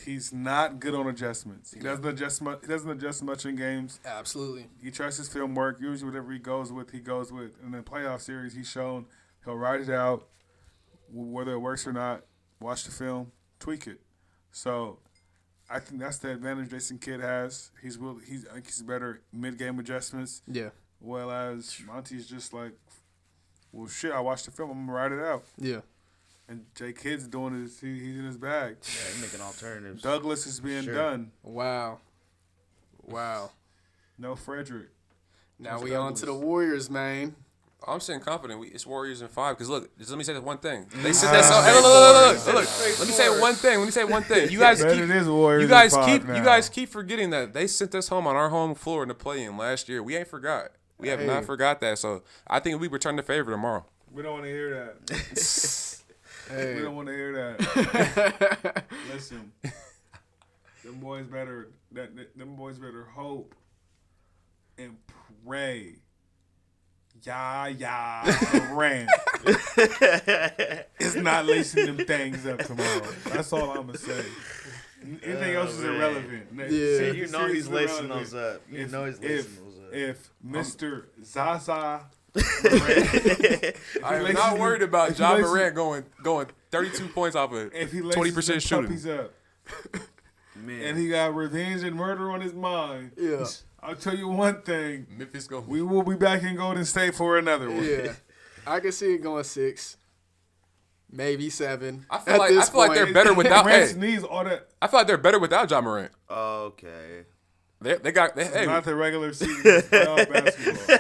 He's not good on adjustments. He doesn't adjust much. He doesn't adjust much in games. Absolutely. He trusts his film work. Usually, whatever he goes with, he goes with. In the playoff series, he's shown he'll ride it out, whether it works or not. Watch the film, tweak it. So, I think that's the advantage Jason Kidd has. I think he's better mid-game adjustments. Yeah. Well as Monty's just like, well, shit. I watched the film. I'm gonna ride it out. Yeah. And Jay Kidd's doing it. He's in his bag. Yeah, he's making alternatives. Douglas is being done. Wow. No Frederick. Now Just we on to the Warriors, man. I'm saying confident. It's Warriors in 5. Because look, just let me say this one thing. They sit there. Hey, look. Let me say one thing. You guys Bet keep. it is Warriors You guys in 5 keep. now. You guys keep forgetting that they sent us home on our home floor in the play-in last year. We ain't forgot. We have not forgot that. So I think we return the favor tomorrow. We don't want to hear that. Hey. We don't want to hear that. Listen, them boys better hope and pray. Durant is not lacing them things up tomorrow. That's all I'm gonna say. Anything else is irrelevant. Yeah. See, you know Series he's is lacing irrelevant. those up. You know he's lacing those up. If Mr. Zaza I'm not worried about if he John laces- Morant going 32 points off of if he 20% shooting. puppies up Man. and he got revenge and murder on his mind, Yeah. I'll tell you one thing. Memphis go. We will be back in Golden State for another one. Yeah. I can see it going 6. Maybe 7. I feel like they're better without. Morant Hey, needs all that. I feel like they're better without John Morant. Okay. They got. Hey, Not the regular season. It's playoff basketball.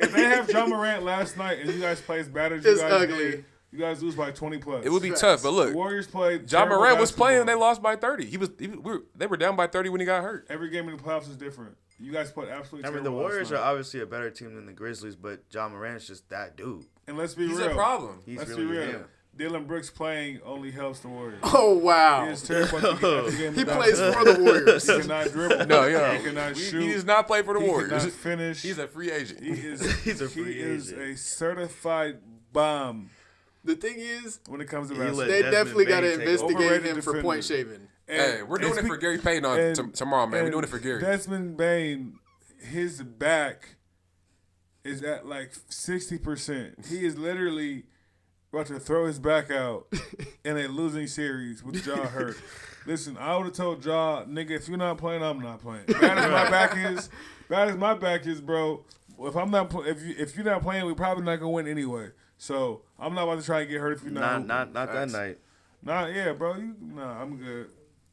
If they have John Morant last night and you guys play as bad as you It's guys ugly. did, you guys lose by 20 plus. it would be tough, but The look, Warriors played. John terrible Morant was playing and they basketball. lost by 30. They were down by 30 when he got hurt. Every game in the playoffs is different. You guys played absolutely. I mean, the terrible last Warriors are night. obviously a better team than the Grizzlies, but John Morant's just that dude. And let's be He's real. a problem. He's Let's really be real. him. Dylan Brooks playing only helps the Warriors. Oh, wow. He is terrible. at the game He of plays basketball. for the Warriors. He cannot dribble. No, yeah. He cannot shoot. He does not play for the He Warriors. cannot finish. He's a free agent. He is. He's a free He is agent. a certified bomb The thing is, when it comes to He let basketball. they Desmond definitely got to Bain take investigate overrated him for defender. point shaving. Hey, we're doing it for Gary Payton on tomorrow, man. We're doing it for Gary. Desmond Bain, his back is at like 60%. He is literally about to throw his back out in a losing series with Jaw hurt. Listen, I would have told Jaw, nigga, if you're not playing, I'm not playing. Bad as my back is, bro. If I'm not, if you're not playing, we probably not gonna win anyway. So I'm not about to try and get hurt if you're not. Not that night. Nah, yeah, bro. I'm good.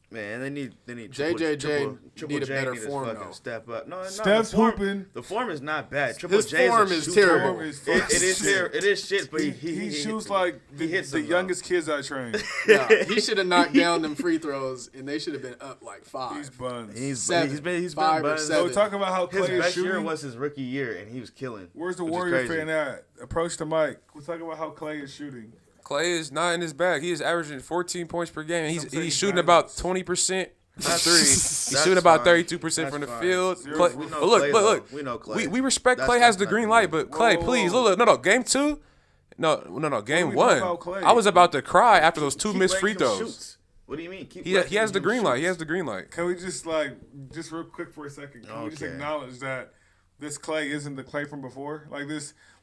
Man, they need JJJ Triple need a J better need to form, fucking though. step up. No, Steph's the form, hooping. The form is not bad. Triple His J form a is shooter. terrible. Form is It fucking is shit. terrible. It is shit, but He he shoots like he hits the them, though. youngest kids I trained. Nah, he should have knocked down them free throws, and they should have been up like 5. He's buns. He's 7, been 5 or buzzed. 7. So talk about how His Clay is best year shooting. was his rookie year, and he was killing. Where's the which is Warrior crazy. fan at? Approach the mic. We're talking about how Clay is shooting. Clay is not in his bag. He is averaging 14 points per game. Some say He's he's shooting bad. about 20% from three. He's That's shooting about fine. 32% from the That's field. fine. Clay, We know but look, Clay, look. though. We know Clay. We respect That's- Clay has that's the green not light, good. but Clay, Whoa, please, whoa. look. No. Game 2. No. Game we know 1. about Clay? I was about to cry after those 2 Keep missed letting free him throws. shoot. What do you mean? Keep He letting has the him green shoot. light. He has the green light. Can we just real quick for a second? Can we just Okay. acknowledge that this Clay isn't the Clay from before?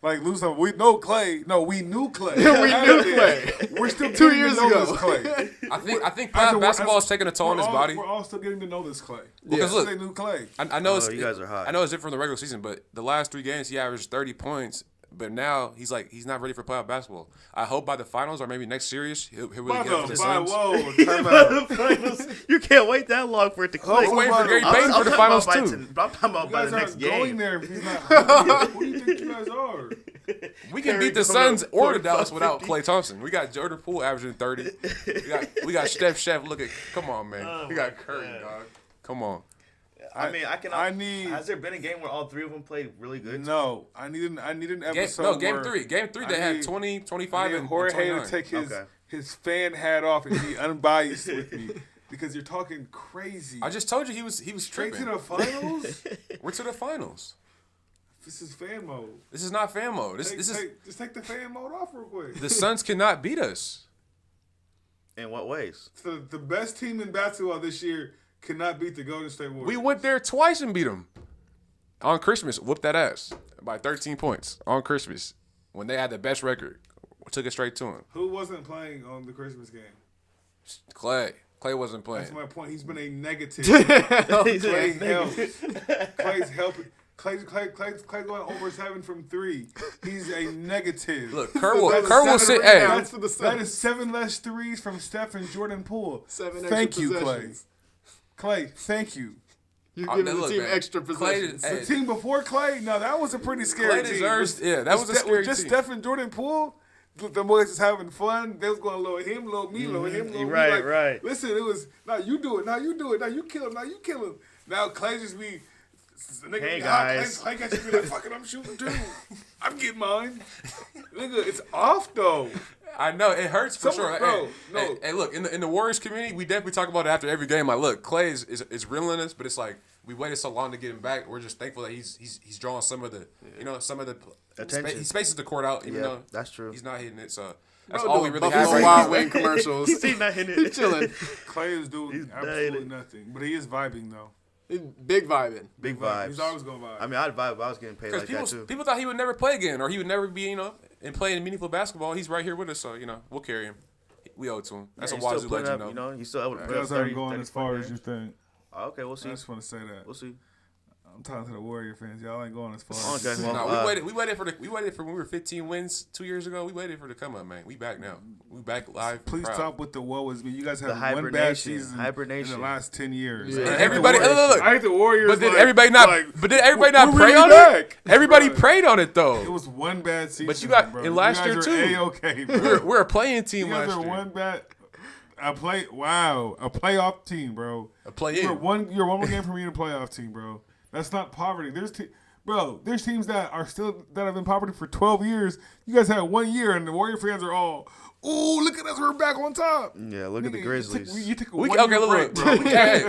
We know Clay. No, we knew Clay. We knew Clay. We're still 2 getting years to know ago. this Clay. I think As a- basketball as- is taking a toll on we're his all- body. We're all still getting to know this Clay. Because This look, is a new Clay. I know you guys are hot. I know it's different from the regular season, but the last 3 games he averaged 30 points. But now he's not ready for playoff basketball. I hope by the finals or maybe next series he'll really get up to the Suns. Whoa, time out. The finals. You can't wait that long for it to click. We're waiting for Gary I'm Payton for the finals too. I'm talking about You by guys the next aren't going game. there if he's not. Who do you think you guys are? We can Curry beat the coming Suns up or the 45, Dallas without 50. Klay Thompson. We got Jordan Poole averaging 30. We got Steph Chef looking. Come on, man. We got Curry, dog. Come on. I I need. Has there been a game where all 3 of them played really good? No, I need an episode. Game where 3. Game 3 they I had need- 20, I 25, need and Jorge 29. to take Okay. his fan hat off and be unbiased with me because you're talking crazy. I just told you he was Straight to tripping. the finals. We're to the finals. This is fan mode. This is not fan mode. This is Just take the fan mode off real quick. the Suns cannot beat us. In what ways? So the best team in basketball this year cannot beat the Golden State Warriors. We went there twice and beat them. On Christmas, whooped that ass by 13 points on Christmas when they had the best record. We took it straight to him. Who wasn't playing on the Christmas game? Clay wasn't playing. That's my point. He's been a negative. Clay helps. Clay's helping. Clay going over 7 from 3. He's a negative. Look, Kerr will sit. Hey, That is 7 less threes from Steph and Jordan Poole. 7 extra Thank you, Clay. possessions. Clay, thank you. You're giving the look, team man, extra Clay- possessions. hey, The team before Clay, no, that was a pretty scary Clay team. deserves. Yeah, that was a scary Just team. Steph and Jordan Poole, the boys is having fun. They was going lower him, lower me, lower him, lower me. Right, right. Listen, it was, now you do it, now you do it, now you kill him, now you kill him. Now Clay just be, nigga, Hey, be hot. guys. Clay got you be like, fuck it, I'm shooting too. I'm getting mine. Nigga, it's off though. I know it hurts for Someone- sure. bro, hey, no. hey, look in the Warriors community, we definitely talk about it after every game. Like, look, Clay is reeling us, but it's like we waited so long to get him back. We're just thankful that he's drawing some of the some of the Attention. He spaces the court out, even Yeah, though that's true. He's not hitting it, so that's Bro all we doing really Buffalo have. Wild Right Wing commercials. He's not hitting He's it. chilling. Clay is doing He's absolutely dating. nothing, but he is vibing though. Big vibing. Big vibes. He's always gonna vibe. I mean, I'd vibe if I was getting paid Because like that too. people thought he would never play again, or he would never be and play in meaningful basketball. He's right here with us, so we'll carry him. We owe it to him. That's Yeah, a he's still Wazoo putting legend, up, though. you know, he's still able to put You up guys aren't 30, going 30 as far as games. you think. Oh, okay, we'll see. I just want to say that. We'll see. I'm talking to the Warrior fans. Y'all ain't going as far. Okay, as well, No, we waited for when we were 15 wins 2 years ago. We waited for it to come up, man. We back now. We back live. Please proud. stop with the woe is me. You guys The had one bad hibernation. season in Hibernation. the last 10 years. Yeah. I hate Everybody- the Warriors. look. I hate the Warriors. But did like- everybody not? like, But did everybody not we're pray really on back. it? Everybody Bro. prayed on it It though. was one bad season. But you got bro. in last you year guys too. are A-okay, bro. We're a playing team You guys last are year. one bad. A playoff team, bro. A play-in. You're one more game from being a playoff team, bro. That's not poverty. There's teams that have been poverty for 12 years. You guys had 1 year, and the Warrior fans are all, "Ooh, look at us, we're back on top." Yeah, look at the Nigga, Grizzlies. You took a We one can, okay, year look, break, bro.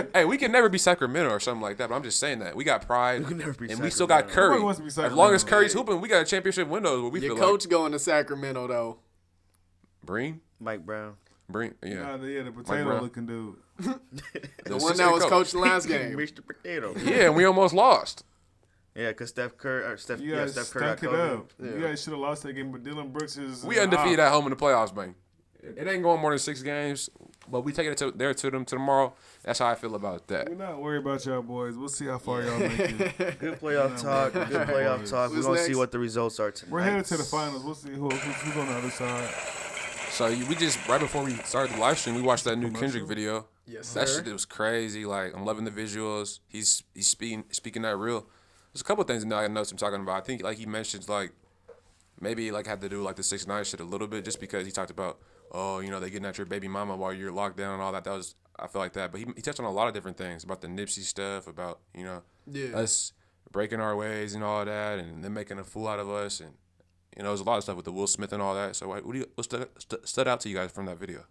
bro. Hey, we can never be Sacramento or something like that. But I'm just saying that we got pride, can never be and we still got Sacramento. Curry. Nobody wants to be As Sacramento. long as Curry's hooping, we got a championship window. What we Your feel coach going to Sacramento though. like. Breen, yeah. The potato Brown. looking dude. The one assistant that was coach. coaching last game. Mr. Potato. Yeah, and we almost lost. Yeah, because Steph Curry You guys Steph Curry got stunk it COVID. up. You guys should have lost that game, but Dylan Brooks is We undefeated at home in the playoffs, man. It ain't going more than 6 games, but we taking it to them tomorrow. That's how I feel about that. We're not worried about y'all boys. We'll see how far y'all make it. Good playoff talk. Good playoff talk. We're Who's going to see next? what the results are tonight. We're headed to the finals. We'll see who's on the other side. So we just right before we started the live stream, we watched that new Kendrick video. Yes, That sir. shit was crazy. Like, I'm loving the visuals. He's speaking that real. There's a couple of things in there I noticed him talking about. I think like he mentioned like maybe like had to do like the 6ix9ine shit a little bit just because he talked about they getting at your baby mama while you're locked down and all that. That was I feel like that. But he touched on a lot of different things about the Nipsey stuff, about Yeah. us breaking our ways and all that, and them making a fool out of us, and there's a lot of stuff with the Will Smith and all that. So what stood out to you guys from that video?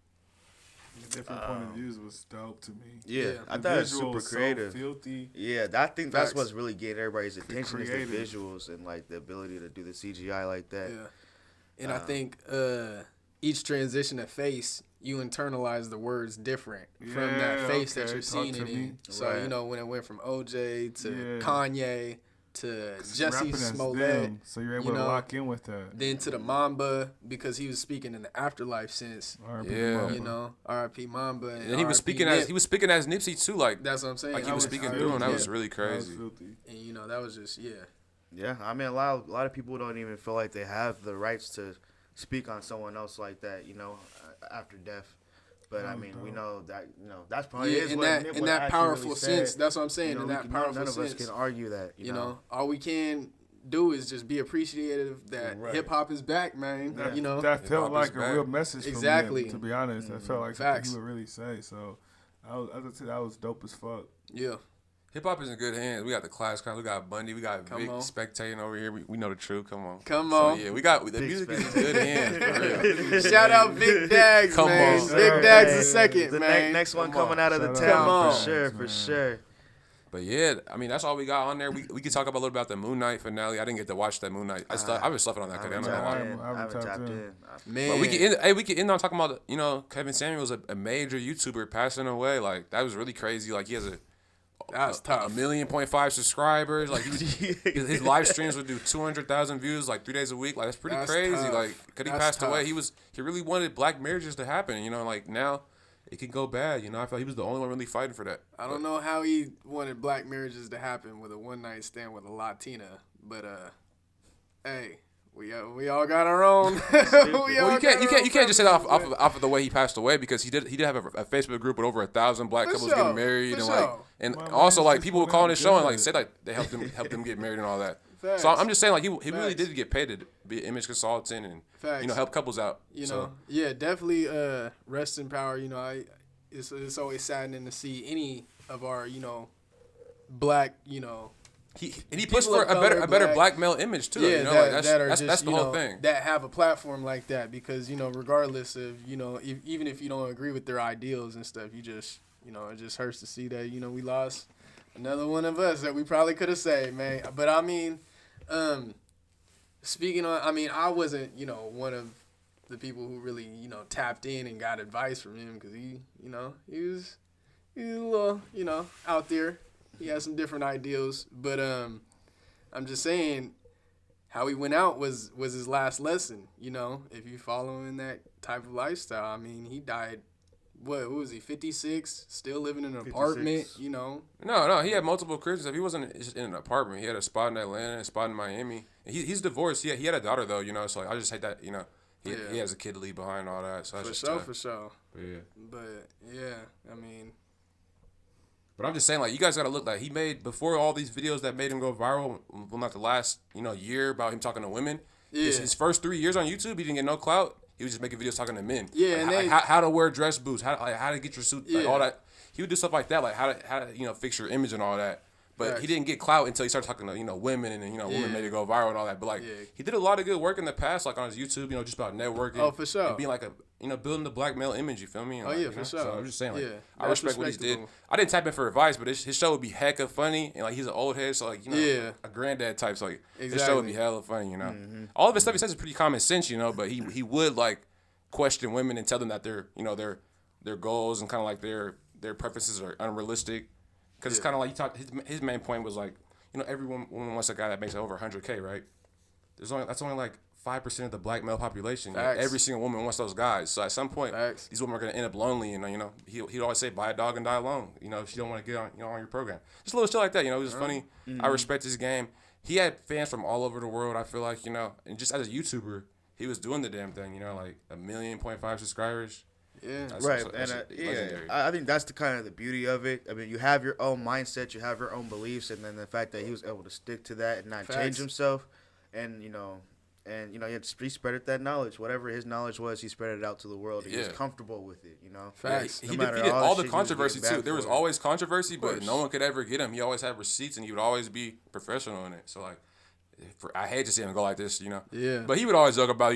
The different point of views was dope to me. Yeah, I The thought it was visual super was so creative. filthy. Yeah, I think that's Facts. what's really getting everybody's attention is the creative. visuals and like the ability to do the CGI like that. Yeah. And I think each transition of face, you internalize the words different from that Yeah, face that okay. you're Talk seeing to it me. in. So, Right. when it went from OJ to Yeah. Kanye to Jesse Rapping as Smollett, them, so you're able you to know, lock in with that. then to the Mamba because he was speaking in the afterlife sense. R.I.P. Yeah. Mamba. R.I.P. Mamba. And And he was R.I.P. speaking as Nipsey too, like That's what I'm saying. he I was speaking I- through him. That yeah. was really That was crazy. filthy. And that was just Yeah, I mean a lot of people don't even feel like they have the rights to speak on someone else like that, after death. But I mean, we know that that's probably Yeah, is in what that Nip in what that actually powerful really sense. said. That's what I'm saying. You know, in we that can- powerful none of sense. us can argue that. You know? all we can do is just be appreciative that Right. hip hop is back, man. That, You know, that Hip-hop felt is like a back. real message Exactly. from him, to be honest. That felt like Facts. something he would really say. So, that was dope as fuck. yeah. Hip hop is in good hands. We got the class crown. We got Bundy. We got Come Vic on. spectating over here. We know the truth. Come on. Come So, on. yeah, we got the Big music is in spectating. good hands. For real. Shout out Vic Dags, Come man. on. Big Dags Hey, the second, the man. next one Come coming on. out of the Shout out town Come for on. sure, man. for sure. But yeah, I mean that's all we got on there. We could talk about a little about the Moon Knight finale. I didn't get to watch that Moon Knight. I've been sleeping on that. I I haven't don't know why. I haven't tapped in. Man, But we can end on talking about Kevin Samuels, a major YouTuber passing away. Like that was really crazy. Like he has that's tough. 1.5 million subscribers. Like his live streams would do 200,000 views like 3 days a week. Like that's pretty That's crazy. tough. Like because he That's passed away, tough. he really wanted black marriages to happen. Like now it could go bad. I feel like he was the only one really fighting for that. I don't know how he wanted black marriages to happen with a one night stand with a Latina, but hey, we all got our own. Well, you can't just say that off of the way he passed away because he did have a Facebook group with over 1,000 black For couples sure, getting married for and sure. and My also man, like just people were went calling out his show and good. like said like they helped them get married and all that. Facts. So I'm just saying like he really Facts. did get paid to be an image consultant and Facts. help couples out. You So, know, yeah, definitely. Rest in power. It's always saddening to see any of our black he pushed People for of a better color, black male image too. yeah, That's the whole thing. that have a platform like that because regardless of even if you don't agree with their ideals and stuff, you just it just hurts to see that we lost another one of us that we probably could have saved, man. But I mean, speaking on, I mean, I wasn't one of the people who really tapped in and got advice from him because he was a little out there. He has some different ideals, but I'm just saying how he went out was his last lesson. If you follow in that type of lifestyle, I mean, he died. What was he? 56, still living in an apartment. 56. No, he had multiple cribs. He wasn't just in an apartment. He had a spot in Atlanta, a spot in Miami. And he's divorced. He had a daughter though. So like, I just hate that. He has a kid to leave behind and all that. So that's just tough. For sure. Yeah. But yeah, I mean, But I'm just saying, like, you guys gotta look like he made before all these videos that made him go viral. Well, not the last, year about him talking to women. Yeah. His first 3 years on YouTube, he didn't get no clout. He was just making videos talking to men. Yeah, like, and how to wear dress boots, how to get your suit, like Yeah. all that. He would do stuff like that, like how to fix your image and all that. But Facts. he didn't get clout until he started talking to women, and then Yeah. women made it go viral and all that. But like Yeah. he did a lot of good work in the past, like on his YouTube, just about networking. Oh, for sure. And being like building the black male image. You feel me? And, Oh, like, yeah, for sure. So I'm just saying, like, Yeah, I that's respect what he did. respectable. I didn't tap in for advice, but his show would be hecka funny, and like he's an old head, so like Yeah. a granddad type. So like his show Exactly. would be hella funny. All of his stuff he says is pretty common sense, but he would like question women and tell them that their goals and kind of like their preferences are unrealistic. Because it's kind of like you talk. His main point was like every woman wants a guy that makes over 100K, right? That's only like 5% of the black male population. Facts. Every single woman wants those guys. So at some point, Facts. these women are gonna end up lonely, and he'd always say, "Buy a dog and die alone." If you don't want to get on on your program, just a little shit like that. It was funny. I respect his game. He had fans from all over the world. I feel like and just as a YouTuber, he was doing the damn thing. Like 1.5 million subscribers. Yeah. Right, That's and legendary. I think that's the kind of the beauty of it. I mean, you have your own mindset, you have your own beliefs, and then the fact that he was able to stick to that and not change Facts. himself, and he spread that knowledge. Whatever his knowledge was, he spread it out to the world. He was Yeah. comfortable with it. Facts. He No matter defeated all all the the shit he was controversy getting too. back There was for. always controversy, but course. no one could ever get him. He always had receipts, and he would always be professional in it. So like, I hate to see him go like this, Yeah. But he would always joke about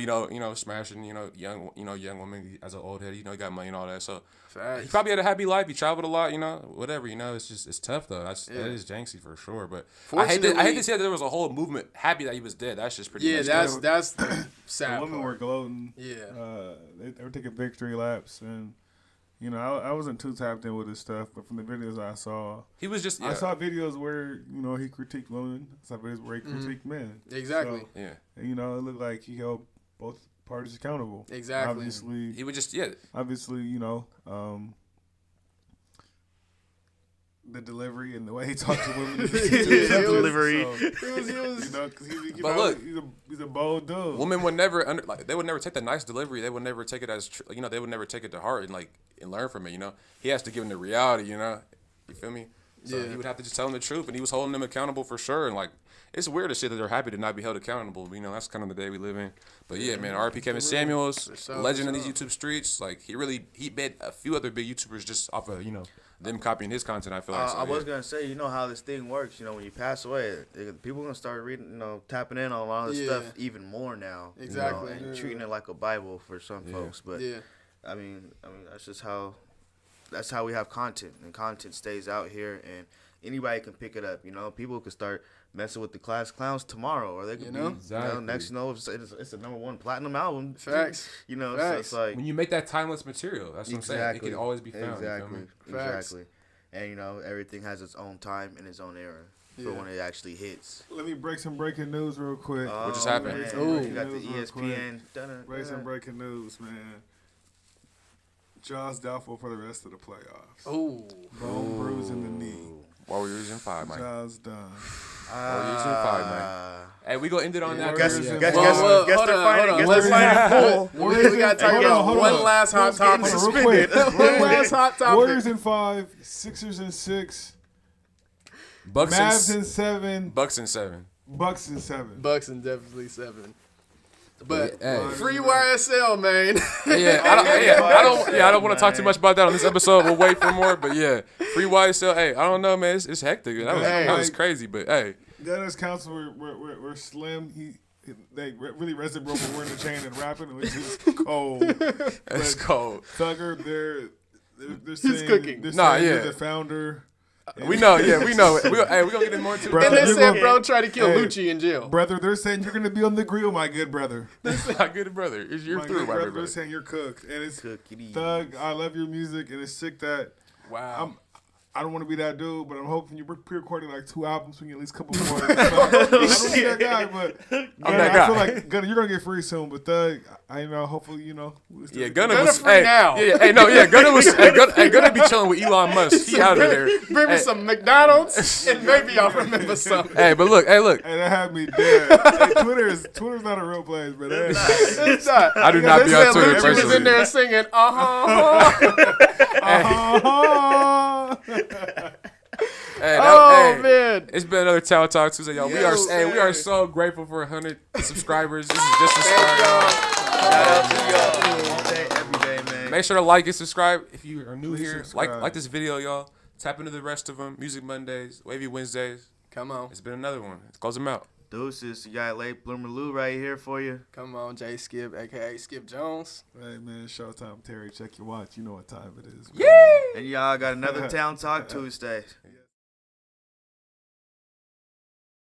smashing young women as an old head. He got money and all that. So Facts. he probably had a happy life. He traveled a lot. Whatever. It's tough though. That Yeah. is janky for sure. But I hate to Fortunately- see that there was a whole movement happy that he was dead. That's just pretty. Yeah, messed up. that's the The sad women were part. gloating. Yeah. They were taking victory laps, and I wasn't too tapped in with his stuff, but from the videos I saw, He was just. I saw videos where he critiqued women. I saw videos where he critiqued men. Exactly. So, Yeah. and, it looked like he held both parties accountable. Exactly. Obviously, He would just the delivery and the way he talked to women. Yeah, delivery. So, He was because But look, he's a bold dude. women would never they would never take the nice delivery. They would never take it as they would never take it to heart and learn from it. He has to give them the reality. You feel me? So Yeah. he would have to just tell them the truth, and he was holding them accountable for sure. And like, it's weird as shit that they're happy to not be held accountable. That's kind of the day we live in. But yeah, man, R.P. Kevin Samuels, sure, legend for of these sure. YouTube streets. Like he made a few other big YouTubers just off of them copying his content. I feel like. So, I was yeah. gonna say, how this thing works. When you pass away, people gonna start reading, tapping in on a lot of this Yeah. stuff even more now. Exactly. And treating it like a Bible for some folks. But Yeah. I mean, that's just how we have content, and content stays out here, and anybody can pick it up. You know, people could start messing with the Class Clowns tomorrow, or they could be, Exactly. next, it's a #1 platinum album. Facts. You know, Facts. so it's like When you make that timeless material, that's what I'm saying. It can always be found. Exactly. You feel me? Facts. Exactly. And you know, everything has its own time and its own era for Yeah. when it actually hits. Let me break some breaking news real quick. What just happened? Man. Ooh. You got the News real ESPN. Break some breaking news, man. Jaws doubtful for the rest of the playoffs. Oh, Bone bruise in the knee. Warriors in 5, man. Jaws done. Warriors in 5, man. Hey, we gonna end it on that. Guess- Warriors in guess- five. guess- Well, Guess hold the on, final- hold on. guess the Let's- final poll. we got to talk Hold about on, hold one on. last hot topic. Real quick. One last hot topic. Warriors in 5, Sixers in 6, Bucks Mavs in in 7, Bucks in 7. Bucks in 7. Bucks and definitely 7. But Hey. free YSL, man. I don't want to talk too much about that on this episode. We'll wait for more, but yeah, free YSL. Hey, I don't know, man. It's hectic. That was crazy, but hey, Dennis Council were slim. They really rested bro for wearing the chain and rapping, which is cold. it's cold. Thugger, they're saying, cooking. They're Nah, saying yeah. you're the founder. We know. Hey, we gonna get in more too. Bro, And they You're said gonna- bro tried to kill Hey. Lucci in jail. Brother, they're saying you're gonna be on the grill, my good brother. My good brother, you're My through, good my brother, good they're brother. saying you're cooked, and it's Cookity. Thug. I love your music, and it's sick that Wow. I don't want to be that dude, but I'm hoping you're pre-recording like 2 albums, we get at least a couple more. So, I don't be that guy, but Gunna, that I guy. feel like Gunna, you're gonna get free soon. But Thug, I know, hopefully, we'll still Yeah, get Gunna Gunna was free hey, now. Yeah, hey, no, yeah, Gunna was Gunna be chilling with Elon Musk. He out of there. Bring me Hey. some McDonald's, and maybe I'll remember something. Hey, but look, And that had me dead. Hey, Twitter's not a real place, but hey, It's not. I do not They be on said Twitter Lucci was personally. in there singing, Hey, Oh, hey, man. it's been another Talent Talk Tuesday, y'all. Yes, we are sir. so grateful for 100 subscribers. This is just the start. Shout out to y'all. All day, every day, man. Make sure to like and subscribe if you are new Please here. subscribe. Like this video, y'all. Tap into the rest of them. Music Mondays, Wavy Wednesdays. Come on. It's been another one. Let's close them out. Deuces, you got late Bloomer Lou right here for you. Come on, Jay Skip, a.k.a. Skip Jones. hey man, Showtime Terry, check your watch. You know what time it is. Yay! And y'all got another Town Talk Tuesday.